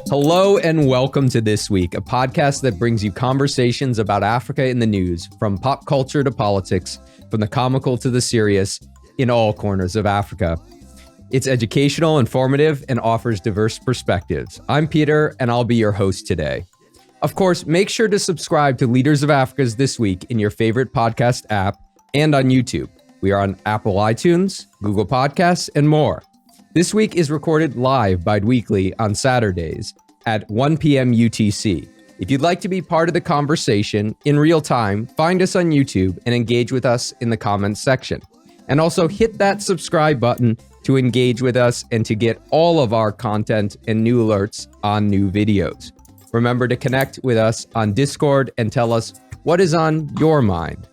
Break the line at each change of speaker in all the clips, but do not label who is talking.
Hello and welcome to This Week, a podcast that brings you conversations about Africa in the news, from pop culture to politics, from the comical to the serious, in all corners of Africa. It's educational, informative, and offers diverse perspectives. I'm Peter, and I'll be your host today. Of course, make sure to subscribe to Leaders of Africa's This Week in your favorite podcast app and on YouTube. We are on Apple iTunes, Google Podcasts, and more. This Week is recorded live bi-weekly on Saturdays at 1 p.m. UTC. If you'd like to be part of the conversation in real time, find us on YouTube and engage with us in the comments section. And also hit that subscribe button to engage with us and to get all of our content and new alerts on new videos. Remember to connect with us on Discord and tell us what is on your mind.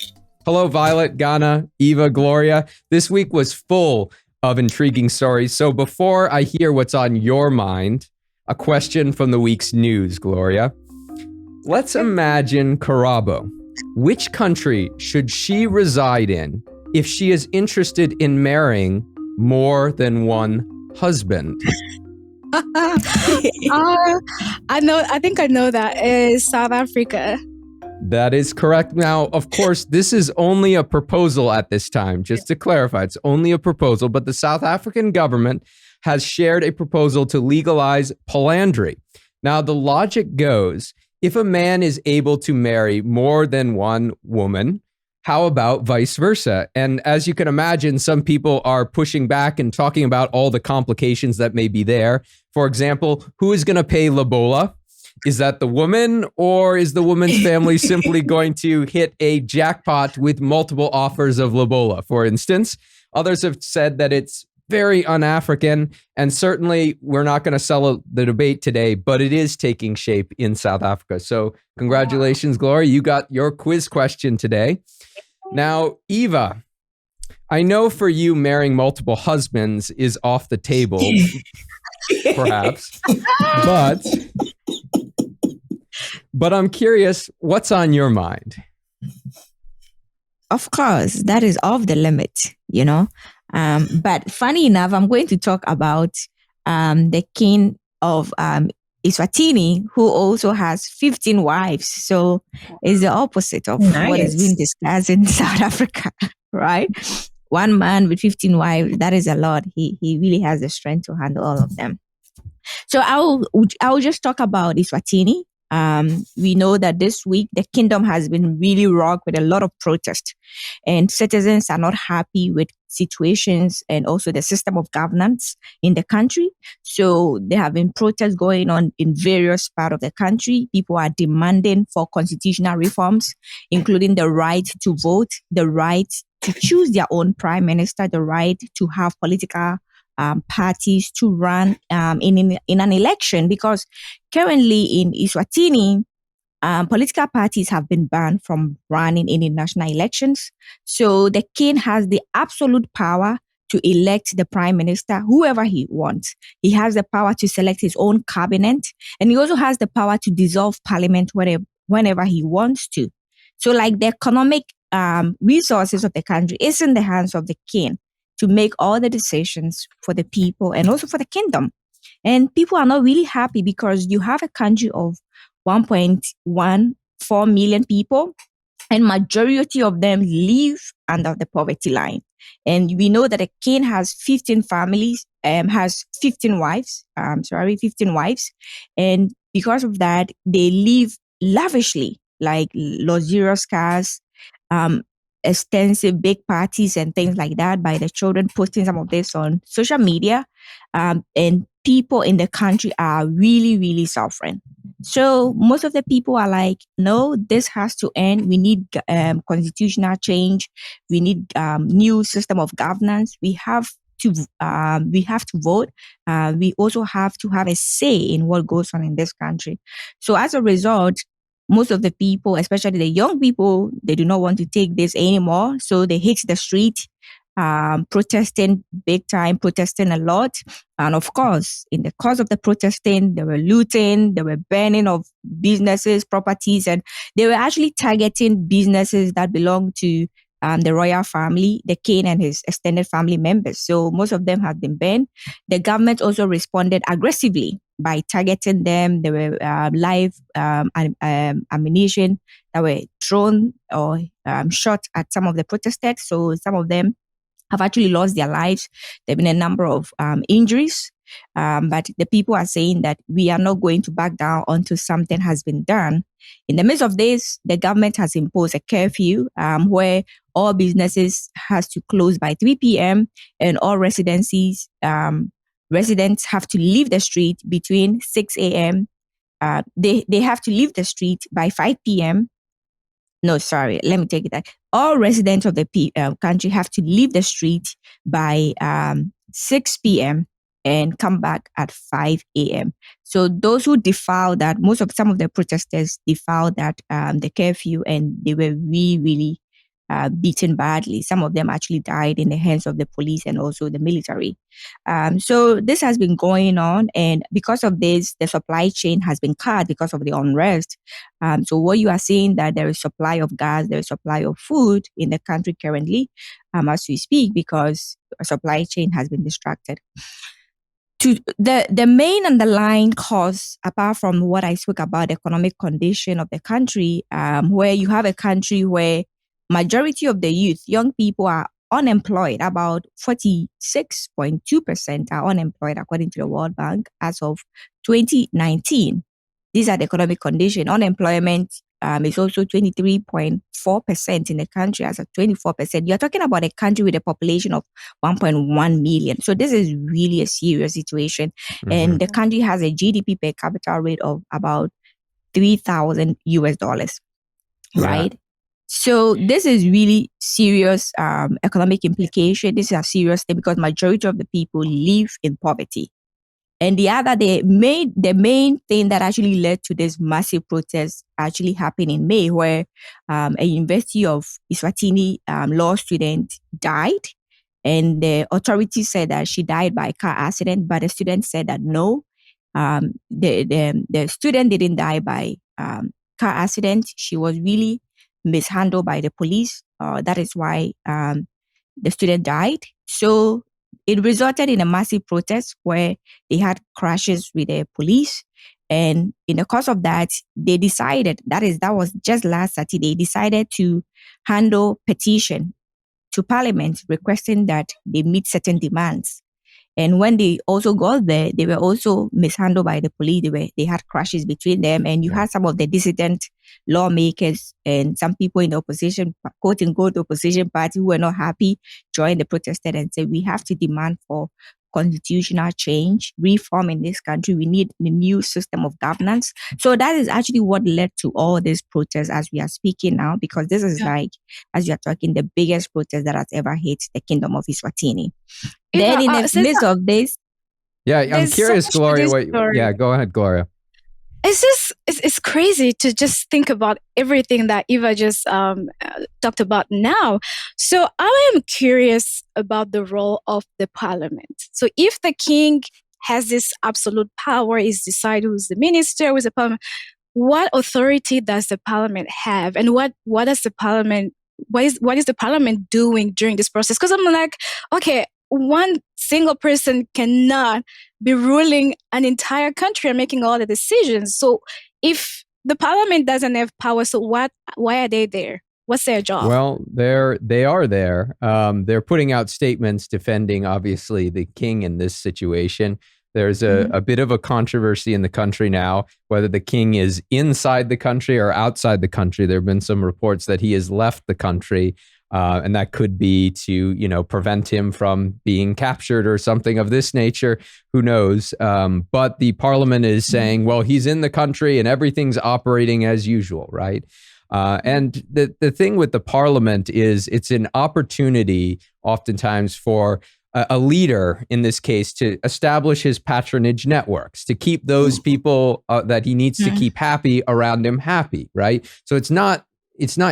Hello, Violet, Ghana, Eva, Gloria. This week was full of intriguing stories. So before I hear what's on your mind, a question from the week's news, Gloria. Let's imagine Karabo. Which country should she reside in if she is interested in marrying more than one husband?
I think I know that is South Africa.
That is correct. Now, of course, this is only a proposal at this time. Just to clarify, it's only a proposal, but the South African government has shared a proposal to legalize polyandry. Now, the logic goes, if a man is able to marry more than one woman, how about vice versa? And as you can imagine, some people are pushing back and talking about all the complications that may be there. For example, who is going to pay lobola? Is that the woman, or is the woman's family simply going to hit a jackpot with multiple offers of lobola, for instance? Others have said that it's very un-African, and certainly we're not going to settle the debate today, but it is taking shape in South Africa. So congratulations, Gloria. You got your quiz question today. Now, Eva, I know for you marrying multiple husbands is off the table, perhaps, but I'm curious, what's on your mind?
Of course, that is off the limit, you know. But funny enough, I'm going to talk about the king of Eswatini, who also has 15 wives. So it's the opposite of what has been discussed in South Africa, right? One man with 15 wives, that is a lot. He really has the strength to handle all of them. So I'll just talk about Eswatini. We know that this week the kingdom has been really rocked with a lot of protest, and citizens are not happy with situations and also the system of governance in the country. So there have been protests going on in various parts of the country. People are demanding for constitutional reforms, including the right to vote, the right to choose their own prime minister, the right to have political parties to run in an election, because currently in Eswatini, political parties have been banned from running in the national elections. So the king has the absolute power to elect the prime minister, whoever he wants. He has the power to select his own cabinet, and he also has the power to dissolve parliament whenever he wants to. So like the economic resources of the country is in the hands of the king to make all the decisions for the people and also for the kingdom. And people are not really happy because you have a country of 1.14 million people, and majority of them live under the poverty line. And we know that a king has 15 families, has 15 wives, 15 wives. And because of that, they live lavishly, like luxurious cars, extensive big parties and things like that, by the children posting some of this on social media. And people in the country are really, really suffering. So most of the people are like, no, this has to end. We need constitutional change. We need new system of governance. We have to vote. We also have to have a say in what goes on in this country. So as a result, most of the people, especially the young people, they do not want to take this anymore. So they hit the street, protesting big time, protesting a lot. And of course, in the course of the protesting, they were looting, they were burning of businesses, properties, and they were actually targeting businesses that belong to the royal family, the king and his extended family members. So most of them have been banned. The government also responded aggressively by targeting them. There were live ammunition that were thrown or shot at some of the protesters. So some of them have actually lost their lives. There have been a number of injuries. But the people are saying that we are not going to back down until something has been done. In the midst of this, the government has imposed a curfew where all businesses has to close by 3 p.m. and all residents have to leave the street between 6 a.m. They have to leave the street by 5 p.m. No, sorry, let me take it back. All residents of the country have to leave the street by 6 p.m. and come back at 5 a.m. So those who defile that, some of the protesters defiled that the curfew, and they were really, really beaten badly. Some of them actually died in the hands of the police and also the military. So this has been going on, and because of this, the supply chain has been cut because of the unrest. So what you are seeing, that there is supply of gas, there is supply of food in the country currently as we speak, because a supply chain has been distracted. To the main underlying cause, apart from what I spoke about, the economic condition of the country, where you have a country where majority of the youth, young people, are unemployed. About 46.2% are unemployed, according to the World Bank, as of 2019. These are the economic condition. Unemployment is also 23.4% in the country, as of 24%. You're talking about a country with a population of 1.1 million. So this is really a serious situation. Mm-hmm. And the country has a GDP per capita rate of about $3,000 US, right? Yeah. So this is really serious economic implication. This is a serious thing because majority of the people live in poverty. And the main thing that actually led to this massive protest actually happened in May, where a University of Eswatini law student died. And the authorities said that she died by car accident, but the student said that no, the student didn't die by car accident. She was really mishandled by the police. That is why the student died. So it resulted in a massive protest where they had crashes with the police. And in the course of that, they decided, that was just last Saturday, decided to handle petition to Parliament requesting that they meet certain demands. And when they also got there, they were also mishandled by the police. They had crashes between them. And you had some of the dissident lawmakers and some people in the opposition, quote unquote, opposition party, who were not happy, joined the protesters and said, we have to demand for constitutional change, reform in this country. We need a new system of governance. So that is actually what led to all these protests as we are speaking now, because this is like, as you are talking, the biggest protest that has ever hit the Kingdom of Eswatini. Then in the midst of this...
Yeah, I'm curious, Gloria. Go ahead, Gloria.
It's crazy to just think about everything that Eva just talked about now. So I am curious about the role of the parliament. So if the king has this absolute power, is decide who's the minister, who's the parliament, what authority does the parliament have, and what does the parliament? What is the parliament doing during this process? Because I'm like, okay, one single person cannot be ruling an entire country and making all the decisions. So if the parliament doesn't have power, so why are they there? What's their job?
Well, they are there. They're putting out statements defending, obviously, the king in this situation. There's a bit of a controversy in the country now, whether the king is inside the country or outside the country. There have been some reports that he has left the country. And that could be to, prevent him from being captured or something of this nature. Who knows? But the parliament is saying, well, he's in the country and everything's operating as usual, right? And the thing with the parliament is it's an opportunity oftentimes for a leader, in this case, to establish his patronage networks, to keep those people that he needs to keep happy around him happy, right? So it's not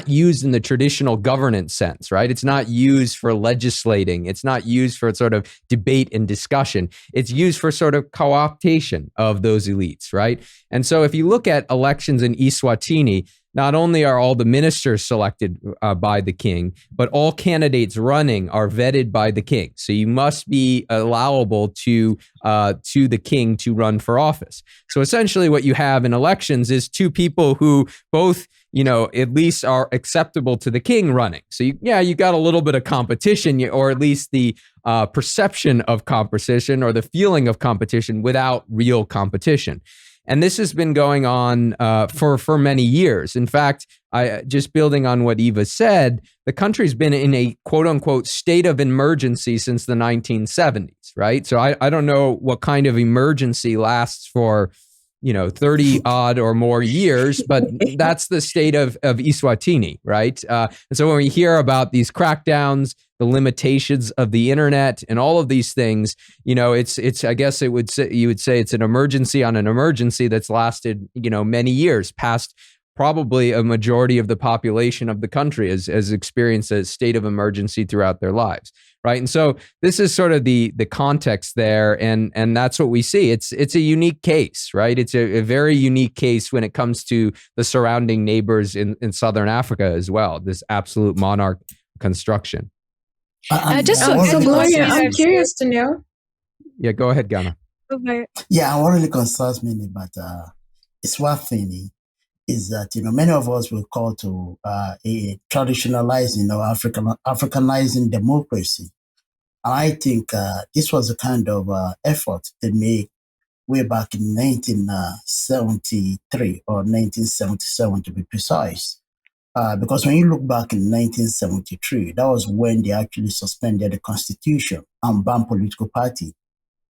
used in the traditional governance sense, right? It's not used for legislating. It's not used for sort of debate and discussion. It's used for sort of co-optation of those elites, right? And so if you look at elections in Eswatini, not only are all the ministers selected by the king, but all candidates running are vetted by the king. So you must be allowable to the king to run for office. So essentially what you have in elections is two people who both, at least are acceptable to the king running. So you got a little bit of competition, or at least the perception of competition or the feeling of competition without real competition. And this has been going on for many years. In fact, just building on what Eva said, the country's been in a quote unquote state of emergency since the 1970s, right? So I don't know what kind of emergency lasts for 30 odd or more years, but that's the state of Eswatini, right? And so when we hear about these crackdowns, the limitations of the internet and all of these things, it's I guess you would say it's an emergency on an emergency that's lasted, many years, past probably a majority of the population of the country has experienced a state of emergency throughout their lives, right? And so this is sort of the context there, and that's what we see. It's a unique case, right? It's a very unique case when it comes to the surrounding neighbors in Southern Africa as well, this absolute monarch construction.
Gloria, I'm curious to know.
Yeah, go ahead, Ghana.
Okay.
Yeah, what really concerns me about Eswatini is that many of us will call to a traditionalizing or Africanizing democracy, and I think this was a kind of effort they made way back in 1973 or 1977 to be precise. Because when you look back in 1973, that was when they actually suspended the constitution and banned political party.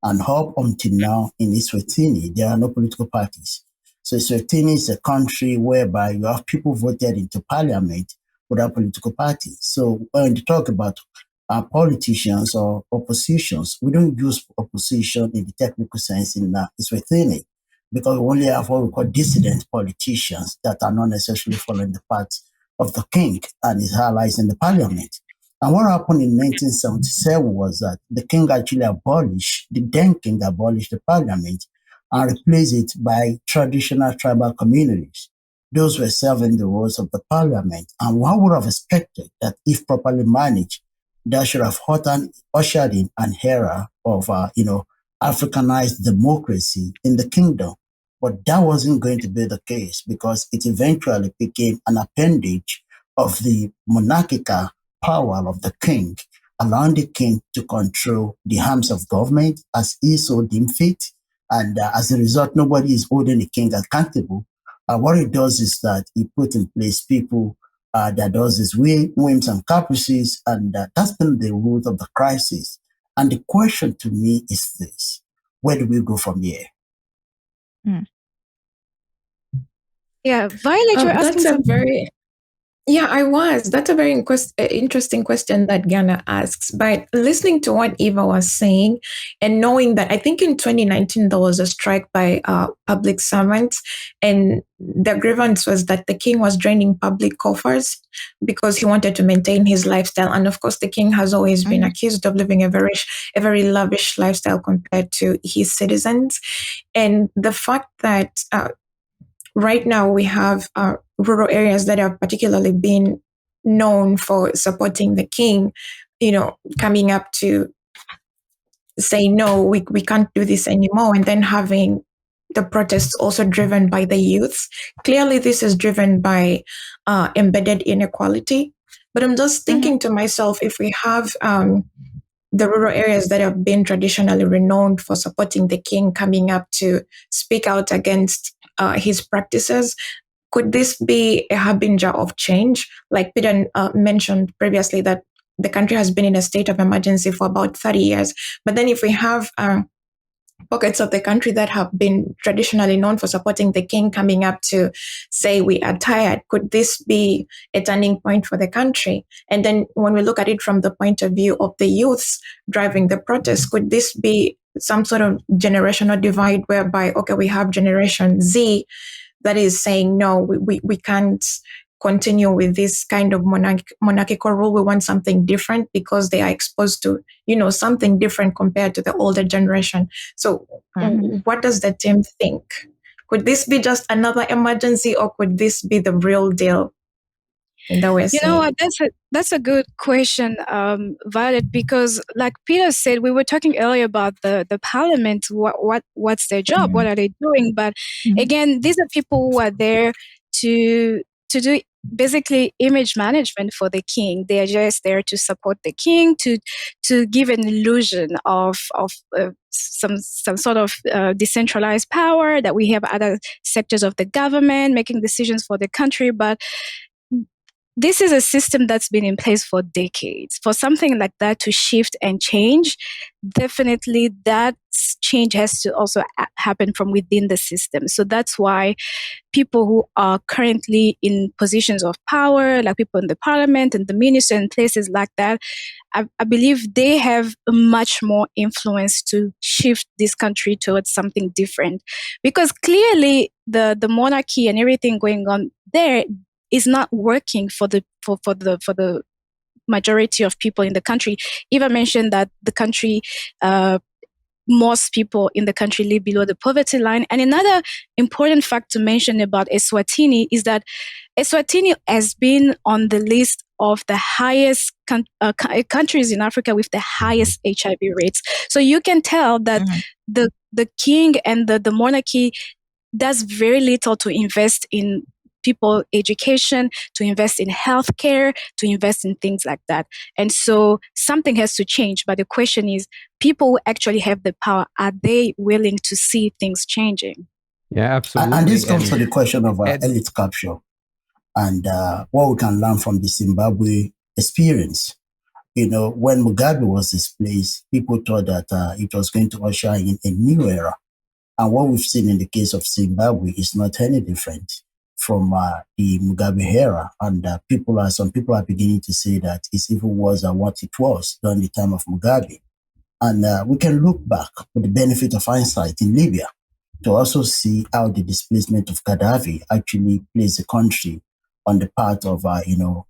And up until now in Eswatini, there are no political parties. So Eswatini is a country whereby you have people voted into parliament without political parties. So when you talk about politicians or oppositions, we don't use opposition in the technical sense in Eswatini, because we only have what we call dissident politicians that are not necessarily following the path of the king and his allies in the parliament. And what happened in 1977 was that the then king abolished the parliament and replaced it by traditional tribal communities. Those were serving the roles of the parliament. And one would have expected that if properly managed, that should have ushered in an era of, Africanized democracy in the kingdom. But that wasn't going to be the case, because it eventually became an appendage of the monarchical power of the king, allowing the king to control the arms of government as he so deemed fit. And as a result, nobody is holding the king accountable. What it does is that he put in place people that does his whims and caprices, and that's been the root of the crisis. And the question to me is this: where do we go from here?
Yeah, Violet, you're asking something.
I was. That's a very interesting question that Ghana asks. But listening to what Eva was saying and knowing that I think in 2019 there was a strike by public servants, and the grievance was that the king was draining public coffers because he wanted to maintain his lifestyle. And of course, the king has always been accused of living a very lavish lifestyle compared to his citizens. And the fact that right now we have rural areas that have particularly been known for supporting the king, coming up to say, no, we can't do this anymore. And then having the protests also driven by the youth. Clearly, this is driven by embedded inequality. But I'm just thinking to myself, if we have the rural areas that have been traditionally renowned for supporting the king coming up to speak out against his practices, could this be a harbinger of change? Like Peter mentioned previously, that the country has been in a state of emergency for about 30 years. But then if we have pockets of the country that have been traditionally known for supporting the king coming up to say we are tired, could this be a turning point for the country? And then when we look at it from the point of view of the youths driving the protests, could this be some sort of generational divide whereby, okay, we have Generation Z that is saying, no, we can't continue with this kind of monarchical rule. We want something different because they are exposed to, something different compared to the older generation. So what does the team think? Could this be just another emergency, or could this be the real deal? That we're
You know
saying?
what? That's a good question, Violet. Because, like Peter said, we were talking earlier about the parliament. What's their job? What are they doing? But again, these are people who are there to do basically image management for the king. They are just there to support the king, to give an illusion of some sort of decentralized power, that we have other sectors of the government making decisions for the country, but this is a system that's been in place for decades. For something like that to shift and change, definitely that change has to also happen from within the system. So that's why people who are currently in positions of power, like people in the parliament and the minister and places like that, I believe they have much more influence to shift this country towards something different. Because clearly the monarchy and everything going on there is not working for the majority of people in the country. Eva mentioned that the country, most people in the country live below the poverty line. And another important fact to mention about Eswatini is that Eswatini has been on the list of the highest countries in Africa with the highest HIV rates. So you can tell that the king and the monarchy does very little to invest in people education, to invest in healthcare, to invest in things like that. And so something has to change. But the question is, people who actually have the power, are they willing to see things changing?
Yeah, absolutely.
And this comes to the question of elite capture and what we can learn from the Zimbabwe experience. When Mugabe was displaced, people thought that it was going to usher in a new era. And what we've seen in the case of Zimbabwe is not any different from the Mugabe era. And some people are beginning to say that it's even worse than what it was during the time of Mugabe. And we can look back with the benefit of hindsight in Libya to also see how the displacement of Gaddafi actually placed the country on the path of,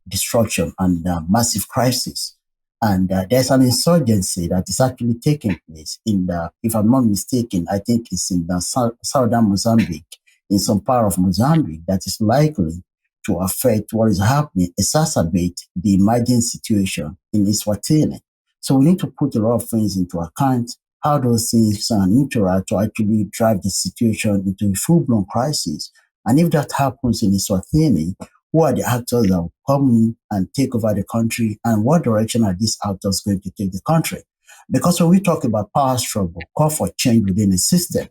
destruction and massive crisis. And there's an insurgency that is actually taking place if I'm not mistaken, I think it's in southern Mozambique, in some part of Mozambique, that is likely to affect what is happening, exacerbate the emerging situation in Eswatini. So we need to put a lot of things into account, how those things can interact to actually drive the situation into a full-blown crisis. And if that happens in Eswatini, who are the actors that will come in and take over the country, and what direction are these actors going to take the country? Because when we talk about power struggle, call for change within the system,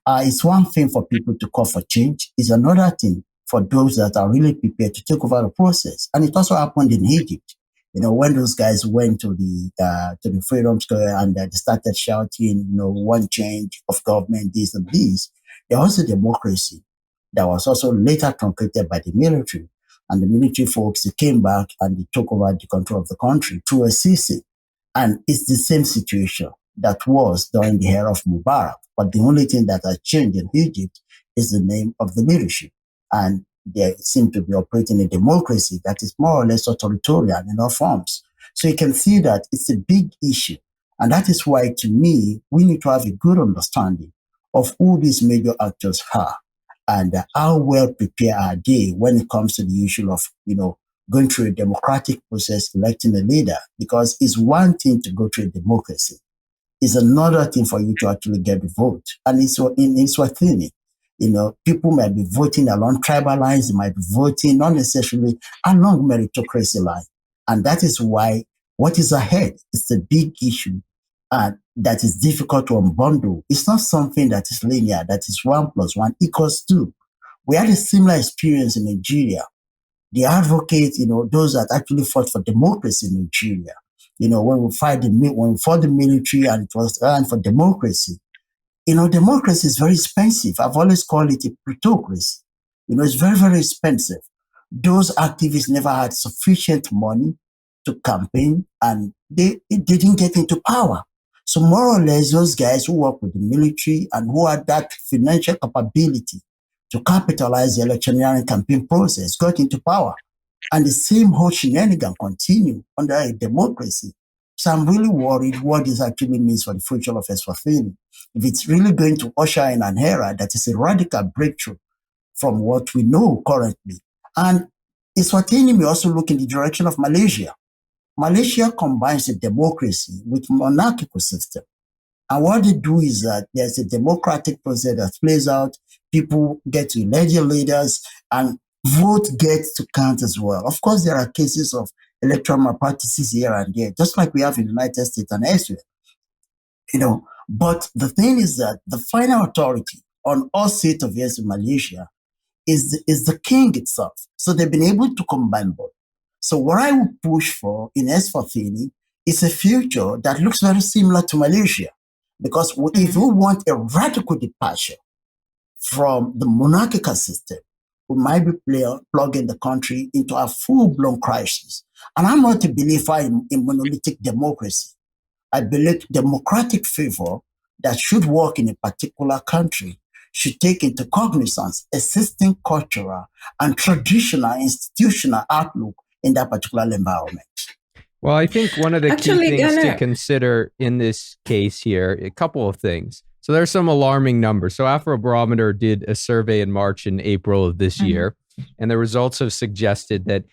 it's one thing for people to call for change. It's another thing for those that are really prepared to take over the process. And it also happened in Egypt. When those guys went to the Freedom Square and they started shouting, one change of government, this and this, there was a democracy that was also later truncated by the military. And the military folks, they came back and they took over the control of the country through a CC. And it's the same situation that was during the era of Mubarak. But the only thing that has changed in Egypt is the name of the leadership. And they seem to be operating a democracy that is more or less authoritarian in all forms. So you can see that it's a big issue. And that is why, to me, we need to have a good understanding of who these major actors are and how well prepared are they when it comes to the issue of, going through a democratic process, electing a leader. Because it's one thing to go through a democracy. It's another thing for you to actually get the vote. And it's in Eswatini. People might be voting along tribal lines, they might be voting not necessarily along meritocracy line. And that is why what is ahead is the big issue that is difficult to unbundle. It's not something that is linear, that is 1 + 1 = 2. We had a similar experience in Nigeria. The advocates, those that actually fought for democracy in Nigeria, when we fought the military and it was for democracy, democracy is very expensive. I've always called it a plutocracy. It's very, very expensive. Those activists never had sufficient money to campaign and they didn't get into power. So more or less, those guys who work with the military and who had that financial capability to capitalize the electioneering campaign process got into power. And the same whole shenanigan continue under a democracy. So I'm really worried what this actually means for the future of Eswatini. If it's really going to usher in an era that is a radical breakthrough from what we know currently. And Eswatini may also look in the direction of Malaysia. Malaysia combines a democracy with monarchical system. And what they do is that there's a democratic process that plays out. People get to elect their leaders and vote gets to count as well. Of course, there are cases of electoral malpractices here and there, just like we have in the United States and elsewhere. But the thing is that the final authority on all state affairs in Malaysia is the king itself. So they've been able to combine both. So what I would push for in Eswatini is a future that looks very similar to Malaysia. Because if we want a radical departure from the monarchical system, we might be plugging the country into a full-blown crisis. And I'm not a believer in monolithic democracy. I believe democratic favor that should work in a particular country should take into cognizance existing cultural and traditional institutional outlook in that particular environment.
Well, I think one of the key things to consider in this case here, a couple of things. So there's some alarming numbers. So Afrobarometer did a survey in March and April of this year, and the results have suggested that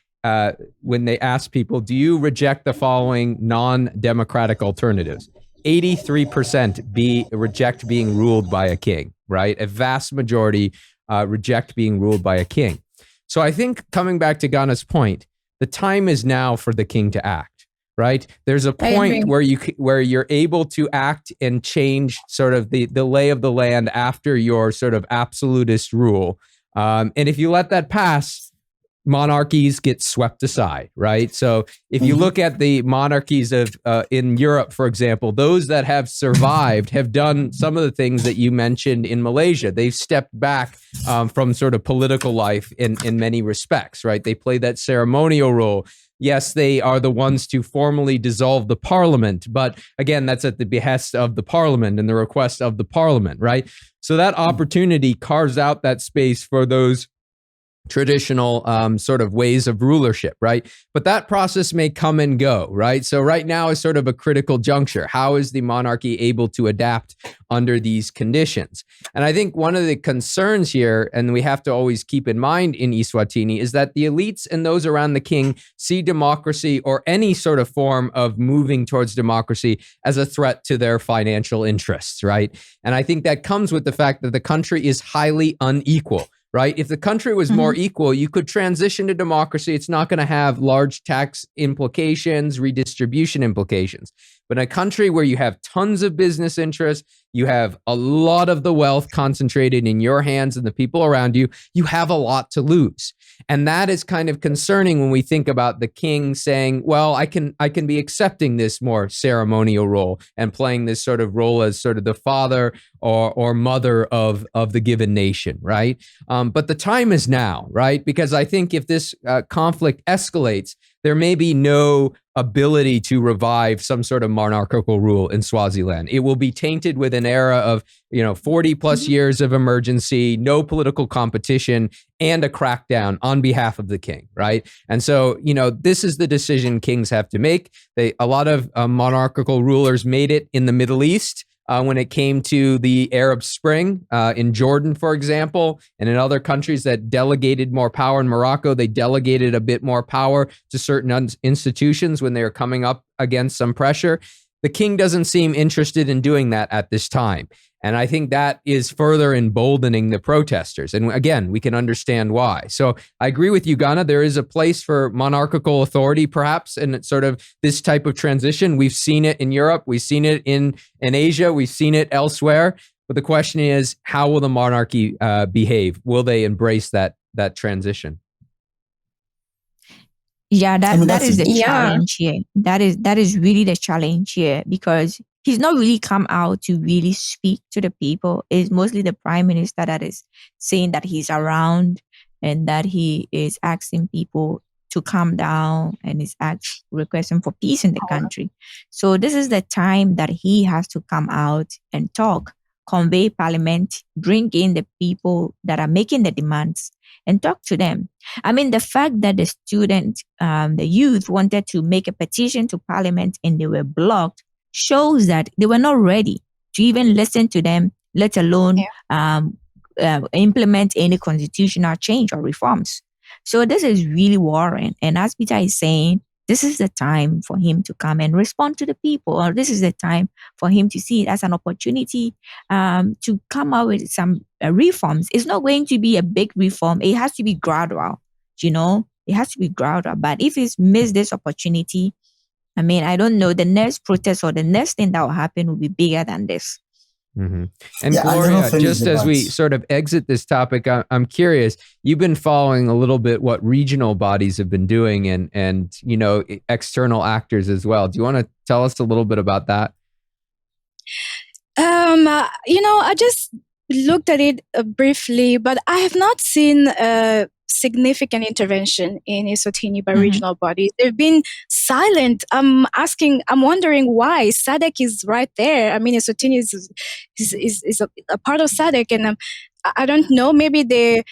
when they asked people, do you reject the following non-democratic alternatives? 83% reject being ruled by a king, right? A vast majority reject being ruled by a king. So I think coming back to Ghana's point, the time is now for the king to act. Right? There's a point where you're able to act and change sort of the lay of the land after your sort of absolutist rule. And if you let that pass, monarchies get swept aside, right? So if you look at the monarchies of in Europe, for example, those that have survived have done some of the things that you mentioned in Malaysia. They've stepped back from sort of political life in many respects, right? They play that ceremonial role. Yes, they are the ones to formally dissolve the parliament, but again, that's at the behest of the parliament and the request of the parliament, right? So that opportunity carves out that space for those traditional sort of ways of rulership, right? But that process may come and go, right? So right now is sort of a critical juncture. How is the monarchy able to adapt under these conditions? And I think one of the concerns here, and we have to always keep in mind in Eswatini, is that the elites and those around the king see democracy or any sort of form of moving towards democracy as a threat to their financial interests, right? And I think that comes with the fact that the country is highly unequal. Right? If the country was more equal, you could transition to democracy. It's not going to have large tax implications, redistribution implications. But in a country where you have tons of business interests, you have a lot of the wealth concentrated in your hands and the people around you, you have a lot to lose. And that is kind of concerning when we think about the king saying, well, I can be accepting this more ceremonial role and playing this sort of role as sort of the father or mother of the given nation, right? But the time is now, right? Because I think if this conflict escalates, there may be no ability to revive some sort of monarchical rule in Swaziland. It will be tainted with an era of, 40 plus years of emergency, no political competition, and a crackdown on behalf of the king, right? And so, this is the decision kings have to make. A lot of monarchical rulers made it in the Middle East. When it came to the Arab Spring in Jordan, for example, and in other countries that delegated more power. In Morocco, they delegated a bit more power to certain institutions when they were coming up against some pressure. The king doesn't seem interested in doing that at this time. And I think that is further emboldening the protesters. And again, we can understand why. So I agree with you, Ghana. There is a place for monarchical authority, perhaps, in sort of this type of transition. We've seen it in Europe. We've seen it in Asia. We've seen it elsewhere. But the question is, how will the monarchy behave? Will they embrace that transition?
Yeah, that is the challenge here. That is really the challenge here, because he's not really come out to really speak to the people. It's mostly the prime minister that is saying that he's around and that he is asking people to calm down and is requesting for peace in the country. So this is the time that he has to come out and talk convey parliament, bring in the people that are making the demands and talk to them. I mean, the fact that the student, the youth wanted to make a petition to parliament and they were blocked shows that they were not ready to even listen to them, let alone implement any constitutional change or reforms. So this is really worrying. And as Peter is saying, this is the time for him to come and respond to the people, or this is the time for him to see it as an opportunity to come out with some reforms. It's not going to be a big reform. It has to be gradual, it has to be gradual. But if he's missed this opportunity, I mean, I don't know, the next protest or the next thing that will happen will be bigger than this.
Mm-hmm. And Gloria, just as we sort of exit this topic, I'm curious, you've been following a little bit what regional bodies have been doing and external actors as well. Do you want to tell us a little bit about that?
I just looked at it briefly, but I have not seen significant intervention in Eswatini by regional bodies. They've been silent. I'm wondering why. SADC is right there. I mean, Eswatini is a part of SADC, and I don't know, maybe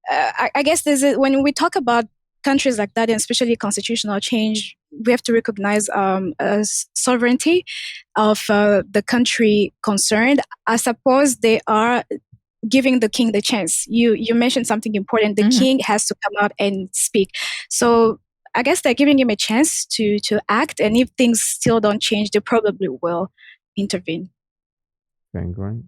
I guess when we talk about countries like that, and especially constitutional change, we have to recognize sovereignty of the country concerned. I suppose they are giving the king the chance. You mentioned something important. The king has to come out and speak. So I guess they're giving him a chance to act. And if things still don't change, they probably will intervene.
Okay, great.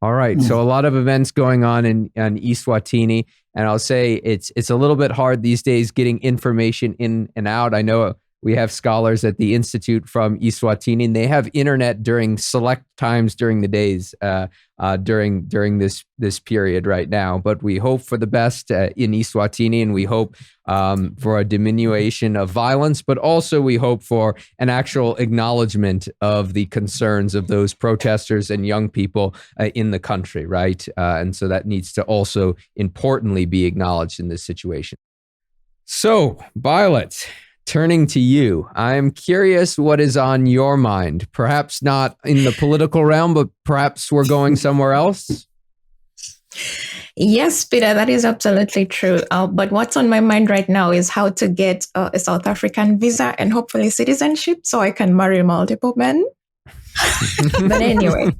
All right. So a lot of events going on in Eswatini. And I'll say it's a little bit hard these days getting information in and out. I know we have scholars at the Institute from Eswatini, and they have internet during select times during the days during this period right now. But we hope for the best in Eswatini, and we hope for a diminution of violence, but also we hope for an actual acknowledgement of the concerns of those protesters and young people in the country, right? And so that needs to also importantly be acknowledged in this situation. So, Violet, turning to you, I'm curious what is on your mind. Perhaps not in the political realm, but perhaps we're going somewhere else?
Yes, Peter, that is absolutely true. But what's on my mind right now is how to get a South African visa and hopefully citizenship so I can marry multiple men. But anyway.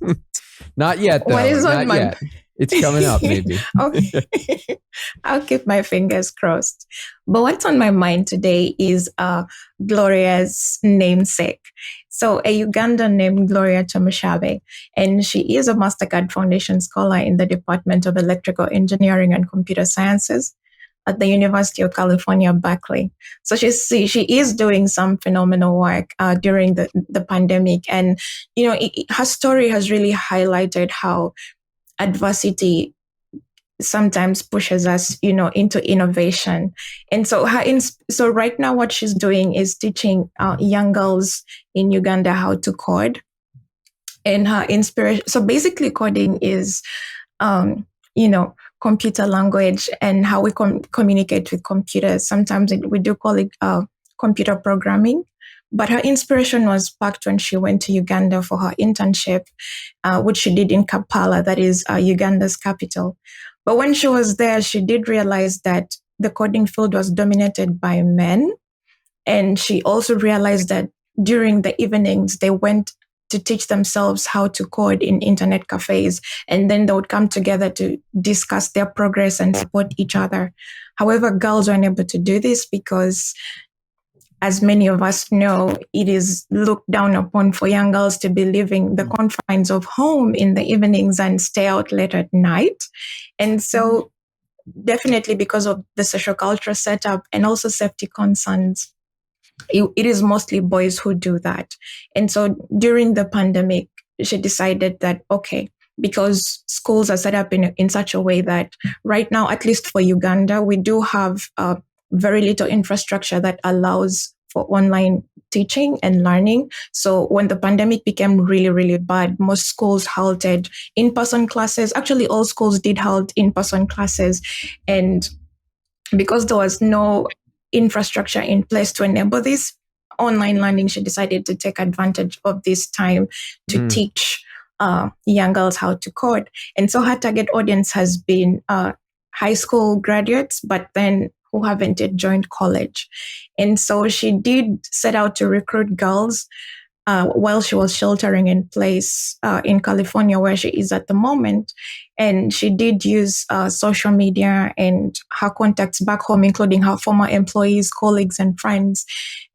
Not yet, though.
What is on my
yet. It's coming up, maybe.
Okay. I'll keep my fingers crossed. But what's on my mind today is Gloria's namesake. So a Ugandan named Gloria Tumushabe, and she is a Mastercard Foundation scholar in the Department of Electrical Engineering and Computer Sciences at the University of California, Berkeley. So she is doing some phenomenal work during the pandemic. And, her story has really highlighted how adversity sometimes pushes us, into innovation. And so so right now what she's doing is teaching young girls in Uganda how to code. And her inspiration, so basically coding is, computer language and how we communicate with computers. Sometimes we do call it computer programming. But her inspiration was sparked when she went to Uganda for her internship, which she did in Kampala, that is Uganda's capital. But when she was there, she did realize that the coding field was dominated by men. And she also realized that during the evenings, they went to teach themselves how to code in internet cafes. And then they would come together to discuss their progress and support each other. However, girls weren't able to do this because, as many of us know, it is looked down upon for young girls to be leaving the confines of home in the evenings and stay out late at night. And so definitely because of the social cultural setup and also safety concerns, it is mostly boys who do that. And so during the pandemic, she decided that, okay, because schools are set up in such a way that right now, at least for Uganda, we do have very little infrastructure that allows for online teaching and learning. So when the pandemic became really, really bad, most schools halted in-person classes. Actually, all schools did halt in-person classes. And because there was no infrastructure in place to enable this online learning, she decided to take advantage of this time to teach young girls how to code. And so her target audience has been high school graduates, but then who haven't yet joined college. And so she did set out to recruit girls while she was sheltering in place in California, where she is at the moment. And she did use social media and her contacts back home, including her former employees, colleagues, and friends.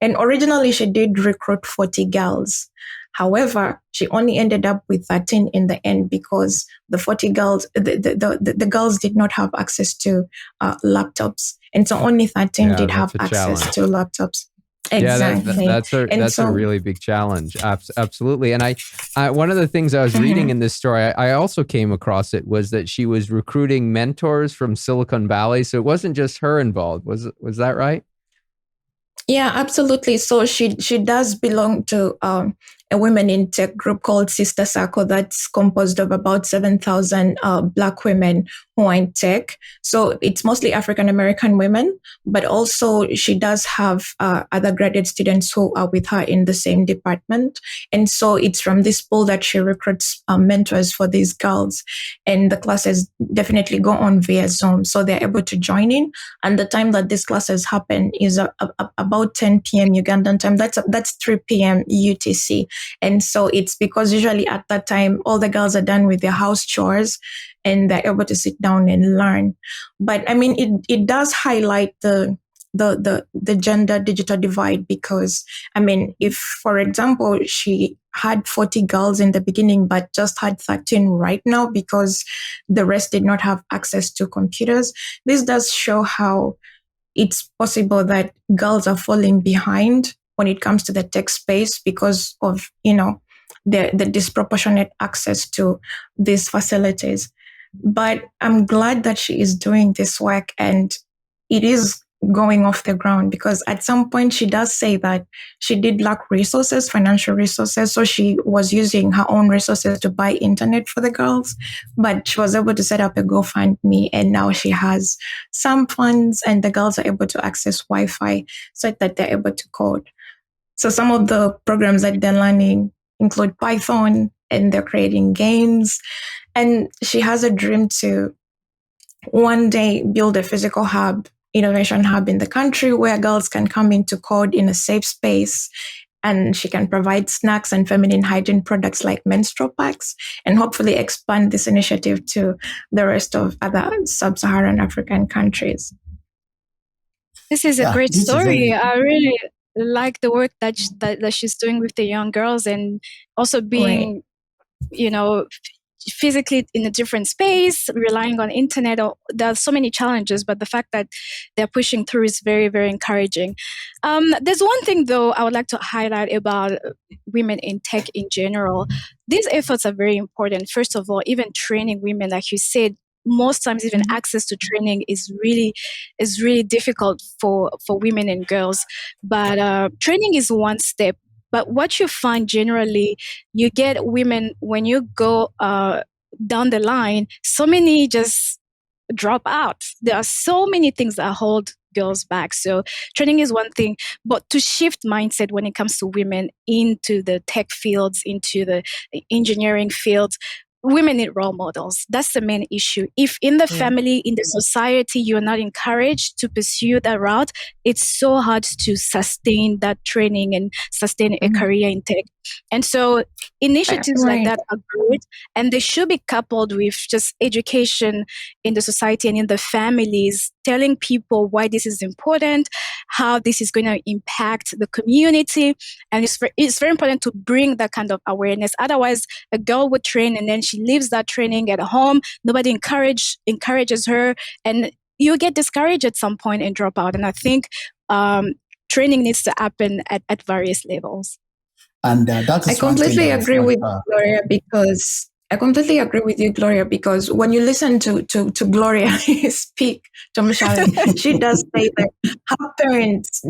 And originally, she did recruit 40 girls. However, she only ended up with 13 in the end because the 40 girls, the girls did not have access to laptops. And so only 13 did have access to laptops. Exactly.
Yeah, that's a really big challenge. Absolutely. And I one of the things I was reading in this story, I also came across it, was that she was recruiting mentors from Silicon Valley. So it wasn't just her involved. Was that right?
Yeah, absolutely. So she does belong to a women in tech group called Sister Circle that's composed of about 7,000 Black women who are in tech. So it's mostly African American women, but also she does have other graduate students who are with her in the same department. And so it's from this pool that she recruits mentors for these girls. And the classes definitely go on via Zoom, so they're able to join in. And the time that these classes happen is about 10 p.m. Ugandan time. That's 3 p.m. UTC. And so it's because usually at that time, all the girls are done with their house chores and they're able to sit down and learn. But I mean, it does highlight the gender digital divide, because I mean, if, for example, she had 40 girls in the beginning, but just had 13 right now because the rest did not have access to computers, this does show how it's possible that girls are falling behind when it comes to the tech space because of, the disproportionate access to these facilities. But I'm glad that she is doing this work and it is going off the ground, because at some point she does say that she did lack resources, financial resources. So she was using her own resources to buy internet for the girls, but she was able to set up a GoFundMe, and now she has some funds and the girls are able to access Wi-Fi so that they're able to code. So some of the programs that they're learning include Python, and they're creating games. And she has a dream to one day build a physical hub, innovation hub in the country where girls can come in to code in a safe space, and she can provide snacks and feminine hygiene products like menstrual packs, and hopefully expand this initiative to the rest of other sub-Saharan African countries.
This is a great story. I really like the work that she's doing with the young girls, and also being, physically in a different space, relying on internet. There are so many challenges, but the fact that they're pushing through is very, very encouraging. There's one thing, though, I would like to highlight about women in tech in general. These efforts are very important. First of all, even training women, like you said, most times even access to training is really difficult for women and girls. But training is one step. But what you find generally, you get women, when you go down the line, so many just drop out. There are so many things that hold girls back. So training is one thing, but to shift mindset when it comes to women into the tech fields, into the engineering fields, women need role models. That's the main issue. If in the family, in the society, you're not encouraged to pursue that route, it's so hard to sustain that training and sustain a career in tech. And so initiatives like that are great, and they should be coupled with just education in the society and in the families, telling people why this is important, how this is going to impact the community. And it's very important to bring that kind of awareness. Otherwise, a girl would train and then she leaves that training at home. Nobody encourages her, and you get discouraged at some point and drop out. And I think training needs to happen at various levels.
And that is
I completely agree with Gloria, because when you listen to Gloria speak, Tumushabe, she does say that her parents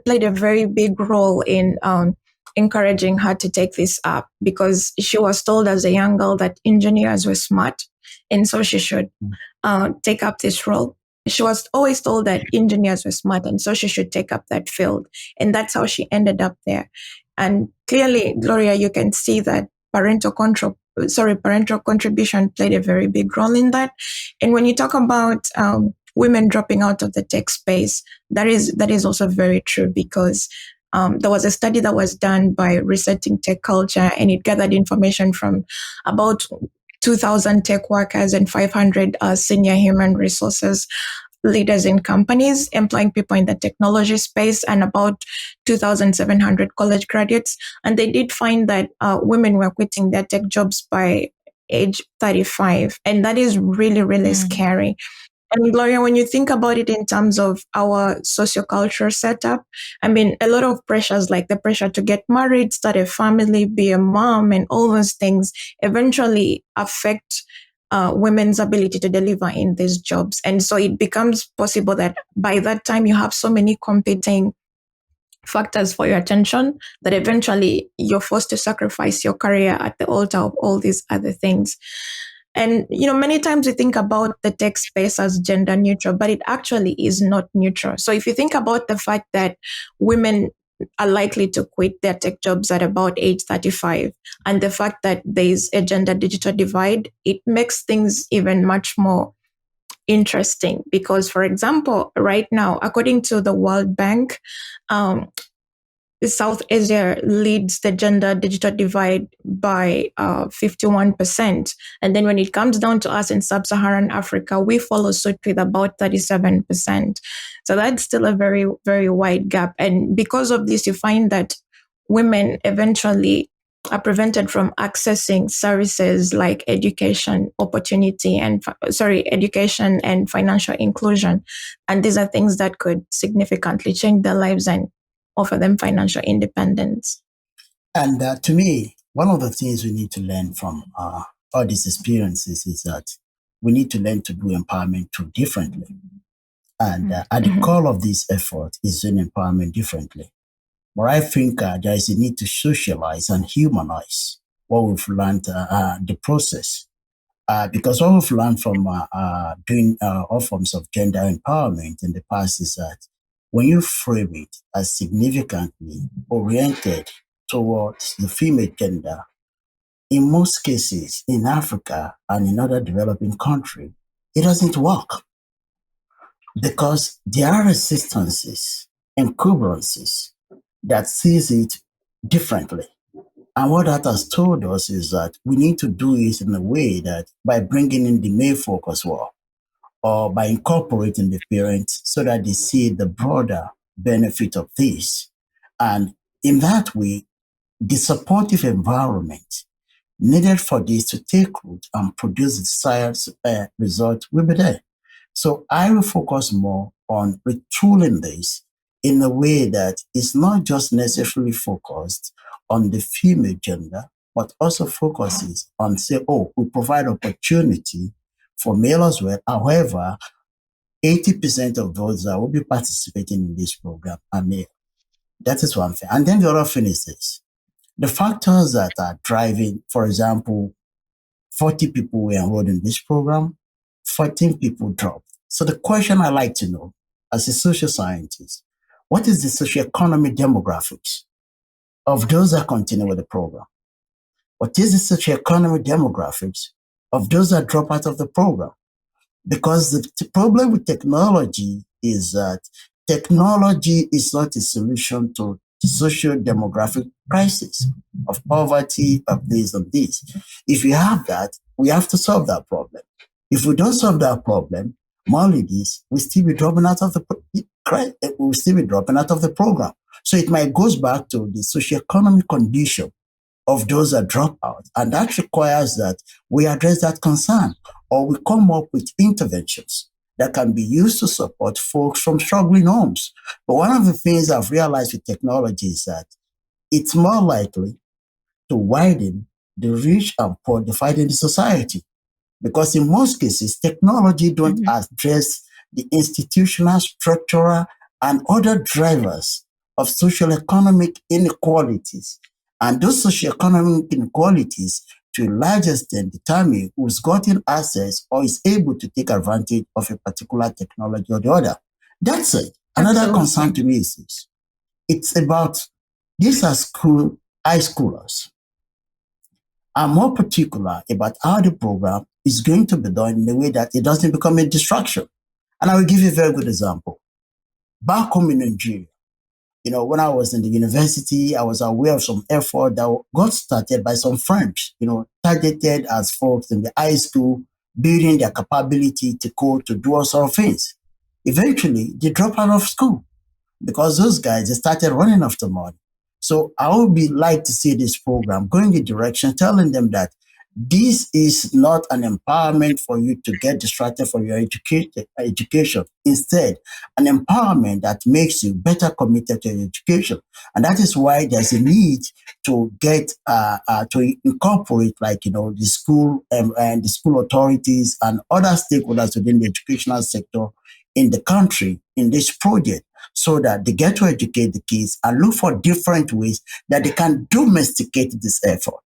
played a very big role in encouraging her to take this up, because she was told as a young girl that engineers were smart, and so she should take up this role. She was always told that engineers were smart, and so she should take up that field. And that's how she ended up there. And clearly, Gloria, you can see that parental control parental contribution played a very big role in that. And when you talk about women dropping out of the tech space, that is also very true, because there was a study that was done by Resetting Tech Culture, and it gathered information from about 2,000 tech workers and 500 senior human resources leaders in companies employing people in the technology space, and about 2,700 college graduates. And they did find that women were quitting their tech jobs by age 35. And that is really, really scary. And Gloria, when you think about it in terms of our sociocultural setup, I mean, a lot of pressures, like the pressure to get married, start a family, be a mom, and all those things eventually affect women's ability to deliver in these jobs. And so it becomes possible that by that time you have so many competing factors for your attention that eventually you're forced to sacrifice your career at the altar of all these other things. And, many times we think about the tech space as gender neutral, but it actually is not neutral. So if you think about the fact that women are likely to quit their tech jobs at about age 35, and the fact that there is a gender digital divide, it makes things even much more interesting. Because, for example, right now, according to the World Bank, South Asia leads the gender digital divide by 51%. And then when it comes down to us in sub-Saharan Africa, we follow suit with about 37%. So that's still a very, very wide gap. And because of this, you find that women eventually are prevented from accessing services like education and financial inclusion. And these are things that could significantly change their lives and offer them financial independence.
And to me, one of the things we need to learn from all these experiences is that we need to learn to do empowerment too differently. And at the core of this effort is doing empowerment differently. But I think there is a need to socialize and humanize what we've learned, the process. Because what we've learned from doing all forms of gender empowerment in the past is that when you frame it as significantly oriented towards the female gender, in most cases in Africa and in other developing countries, it doesn't work. Because there are resistances, encumbrances that sees it differently. And what that has told us is that we need to do it in a way that by bringing in the male folk as well, or by incorporating the parents so that they see the broader benefit of this. And in that way, the supportive environment needed for this to take root and produce the desired result will be there. So I will focus more on retooling this in a way that is not just necessarily focused on the female gender, but also focuses on, we provide opportunity for male as well. However, 80% of those that will be participating in this program are male. That is one thing. And then the other thing is this. The factors that are driving, for example, 40 people were enrolled in this program, 14 people dropped. So the question I like to know as a social scientist, what is the socioeconomic demographics of those that continue with the program? What is the socioeconomic demographics of those that drop out of the program? Because the problem with technology is that technology is not a solution to the social demographic crisis of poverty, of this and this. If you have that, we have to solve that problem. If we don't solve that problem, more ladies will still be dropping out of the program. So it might goes back to the socioeconomic condition of those that drop out. And that requires that we address that concern, or we come up with interventions that can be used to support folks from struggling homes. But one of the things I've realized with technology is that it's more likely to widen the rich and poor divide in the society. Because in most cases, technology don't address the institutional, structural, and other drivers of social economic inequalities. And those socioeconomic inequalities, to a large extent, determine who's gotten access or is able to take advantage of a particular technology or the other. That's it. Another concern to me is this. It's about, these are high schoolers. I'm more particular about how the program is going to be done in a way that it doesn't become a distraction. And I will give you a very good example. Back home in Nigeria, when I was in the university, I was aware of some effort that got started by some friends, targeted as folks in the high school, building their capability to code, to do all sort of things. Eventually, they dropped out of school because those guys, they started running after money. So I would like to see this program going in the direction, telling them that this is not an empowerment for you to get distracted from your education. Instead, an empowerment that makes you better committed to your education. And that is why there's a need to get, to incorporate the school and the school authorities and other stakeholders within the educational sector in the country in this project, so that they get to educate the kids and look for different ways that they can domesticate this effort.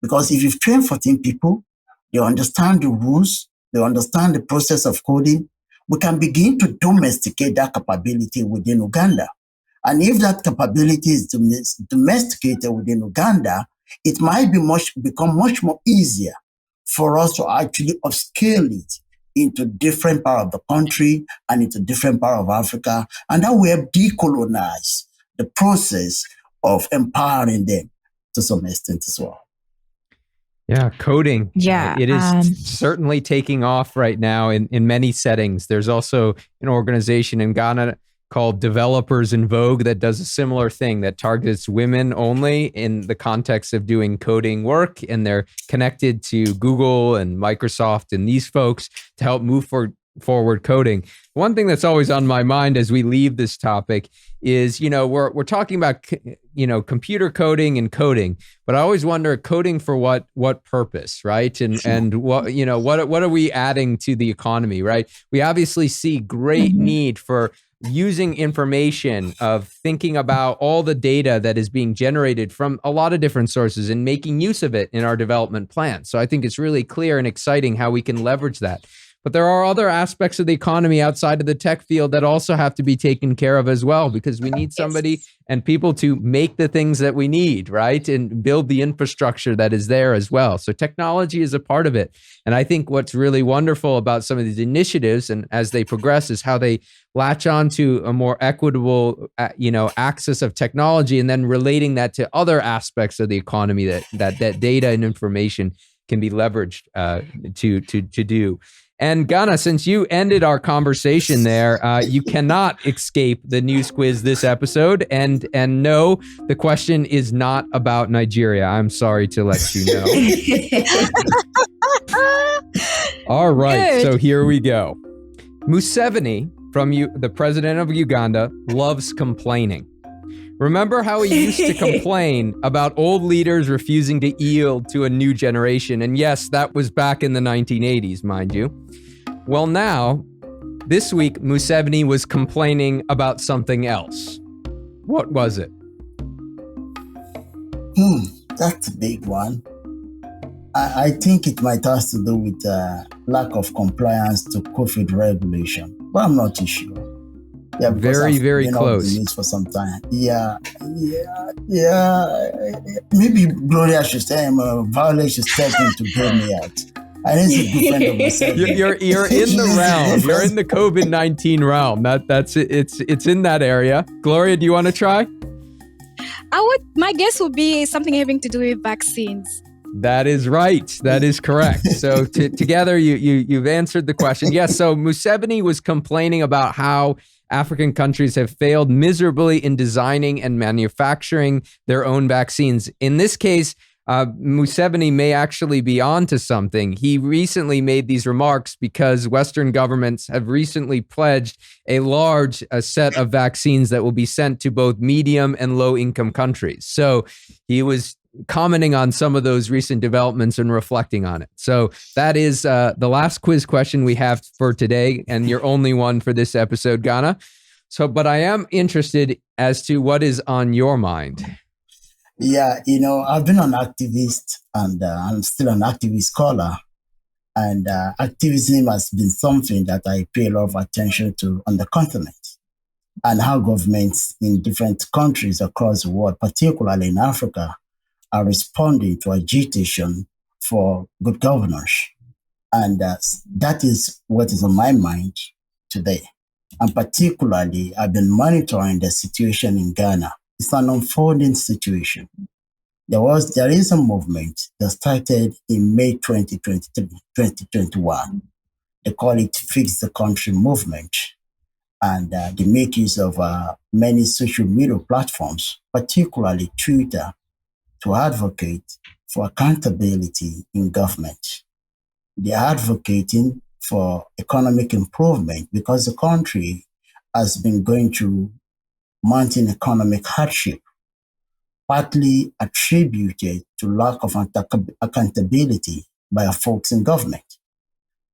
Because if you've trained 14 people, they understand the rules, they understand the process of coding, we can begin to domesticate that capability within Uganda. And if that capability is domesticated within Uganda, it might become much more easier for us to actually upscale it into different part of the country and into different part of Africa. And that will help decolonize the process of empowering them to some extent as well.
Yeah, coding.
Yeah,
it is certainly taking off right now in many settings. There's also an organization in Ghana called Developers in Vogue that does a similar thing, that targets women only in the context of doing coding work. And they're connected to Google and Microsoft and these folks to help move forward coding. One thing that's always on my mind as we leave this topic is, we're talking about, computer coding and coding, but I always wonder, coding for what purpose, right? And what, what are we adding to the economy, right? We obviously see great need for using information, of thinking about all the data that is being generated from a lot of different sources and making use of it in our development plan. So I think it's really clear and exciting how we can leverage that. But there are other aspects of the economy outside of the tech field that also have to be taken care of as well, because we need somebody and people to make the things that we need, right? And build the infrastructure that is there as well. So technology is a part of it. And I think what's really wonderful about some of these initiatives, and as they progress, is how they latch on to a more equitable, access of technology, and then relating that to other aspects of the economy that data and information can be leveraged to do. And Ghana, since you ended our conversation there, you cannot escape the news quiz this episode. And no, the question is not about Nigeria. I'm sorry to let you know. All right,
Good.
so here we go. Museveni, the president of Uganda, loves complaining. Remember how he used to complain about old leaders refusing to yield to a new generation? And yes, that was back in the 1980s, mind you. Well, now, this week, Museveni was complaining about something else. What was it?
That's a big one. I think it might have to do with lack of compliance to COVID regulation, but I'm not too sure. Yeah,
very, very close.
For some time. Yeah. Maybe Gloria should say, Violet should step in to bail me out. I need to defend of myself.
You're in the realm. You're in the COVID-19 realm. That's it. It's in that area. Gloria, do you want to try?
My guess would be something having to do with vaccines.
That is right. That is correct. So together, you've answered the question. Yes. So Museveni was complaining about how African countries have failed miserably in designing and manufacturing their own vaccines. In this case, Museveni may actually be onto something. He recently made these remarks because Western governments have recently pledged a large set of vaccines that will be sent to both medium and low income countries. So he was commenting on some of those recent developments and reflecting on it. So that is the last quiz question we have for today, and your only one for this episode, Ghana. So, but I am interested as to what is on your mind.
Yeah, I've been an activist, and I'm still an activist scholar. And activism has been something that I pay a lot of attention to on the continent, and how governments in different countries across the world, particularly in Africa, are responding to agitation for good governance. And that is what is on my mind today. And particularly, I've been monitoring the situation in Ghana. It's an unfolding situation. There is a movement that started in May 2023, 2021. They call it Fix the Country Movement. And they make use of many social media platforms, particularly Twitter, to advocate for accountability in government. They are advocating for economic improvement because the country has been going through mounting economic hardship, partly attributed to lack of accountability by our folks in government.